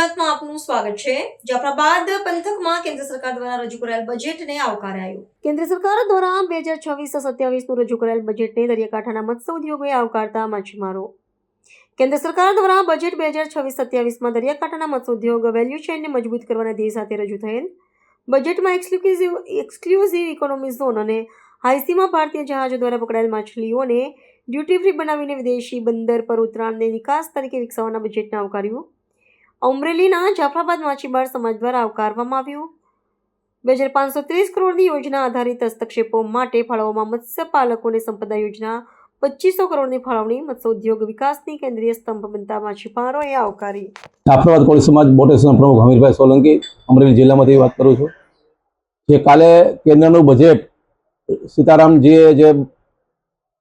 ગુજરાતમાં આપનું સ્વાગત છે। જાફરાબાદ પંથકમાં કેન્દ્ર સરકાર દ્વારા રજૂ કરાયેલ બજેટને આવકારાયું। કેન્દ્ર સરકાર દ્વારા 2026-27 નું રજૂ કરાયેલ બજેટને દરિયાકાંઠાના મત્સ્ય ઉદ્યોગોએ આવકારતા માછીમારો। કેન્દ્ર સરકાર દ્વારા બજેટ 2026-27માં દરિયાકાંઠાના મત્સ્ય ઉદ્યોગ વેલ્યુ ચેઇનને મજબૂત કરવાના ધ્યેય સાથે રજૂ થયેલ બજેટમાં એક્સક્લુઝિવ ઇકોનોમી ઝોન અને હાઈસીમાં ભારતીય જહાજો દ્વારા પકડાયેલ માછલીઓને ડ્યુટી ફ્રી બનાવીને વિદેશી બંદર પર ઉતરાણને નિકાસ તરીકે વિકસાવવાના બજેટને આવકાર્યું। અમરેલીના જાફરાબાદ માછીમાર સમાજ દ્વારા આવકારવામાં આવ્યું। 2530 કરોડની યોજના આધારિત હસ્તક્ષેપો માટે ફાળવવામાં મત્સ્યપાલકોને સંપદા યોજના 2500 કરોડની ફાળવણી મત્સ્ય ઉદ્યોગ વિકાસની કેન્દ્રીય સ્તંભ બનતા માછીમારોએ આવકારી। જાફરાબાદ કોળી સમાજ બોટેશનના પ્રમુખ હમીરભાઈ સોલંકી અમરેલી જિલ્લામાંથી વાત કરું છું। જે કાલે કેન્દ્રનું બજેટ સીતારામજીએ જે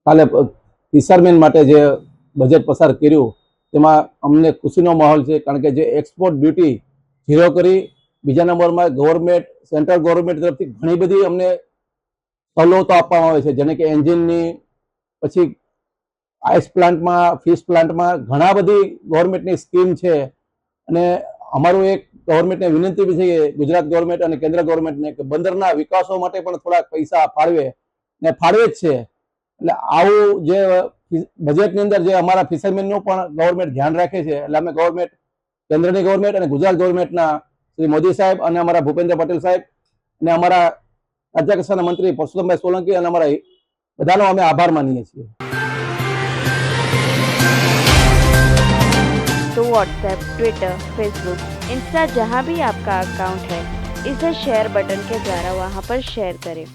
કાલે ફિશરમેન માટે જે બજેટ પસાર કર્યું તેમાં અમને ખુશીનો માહોલ છે, કારણ કે જે એક્સપોર્ટ ડ્યુટી ઝીરો કરી બીજા નંબરમાં ગવર્મેન્ટ સેન્ટ્રલ ગવર્મેન્ટ તરફથી ઘણી બધી અમને સવલતો આપવામાં આવે છે, જેને કે એન્જિનની, પછી આઈસ પ્લાન્ટમાં, ફિશ પ્લાન્ટમાં ઘણા બધી ગવર્મેન્ટની સ્કીમ છે। અને અમારું એક ગવર્મેન્ટને વિનંતી બી છે કે ગુજરાત ગવર્મેન્ટ અને કેન્દ્ર ગવર્મેન્ટને કે બંદરના વિકાસો માટે પણ થોડાક પૈસા ફાળવે ને ફાળવે જ છે। એટલે આવું જે બજેટની અંદર જે અમારા ફિશરમેનનું પણ ગવર્મેન્ટ ધ્યાન રાખે છે, એટલે અમે ગવર્મેન્ટ, કેન્દ્રની ગવર્મેન્ટ અને ગુજરાત ગવર્મેન્ટના શ્રી મોદી સાહેબ અને અમારા ભૂપેન્દ્ર પટેલ સાહેબ અને અમારા રાજ્ય કક્ષાના મંત્રી પરસોત્તમભાઈ સોલંકી અને અમારા બધાનો અમે આભાર માનીએ છીએ। तो व्हाट्सएप, ट्विटर, फेसबुक, इंस्टा जहाँ भी आपका अकाउंट है, इसे शेयर बटन के द्वारा वहाँ पर शेयर करें।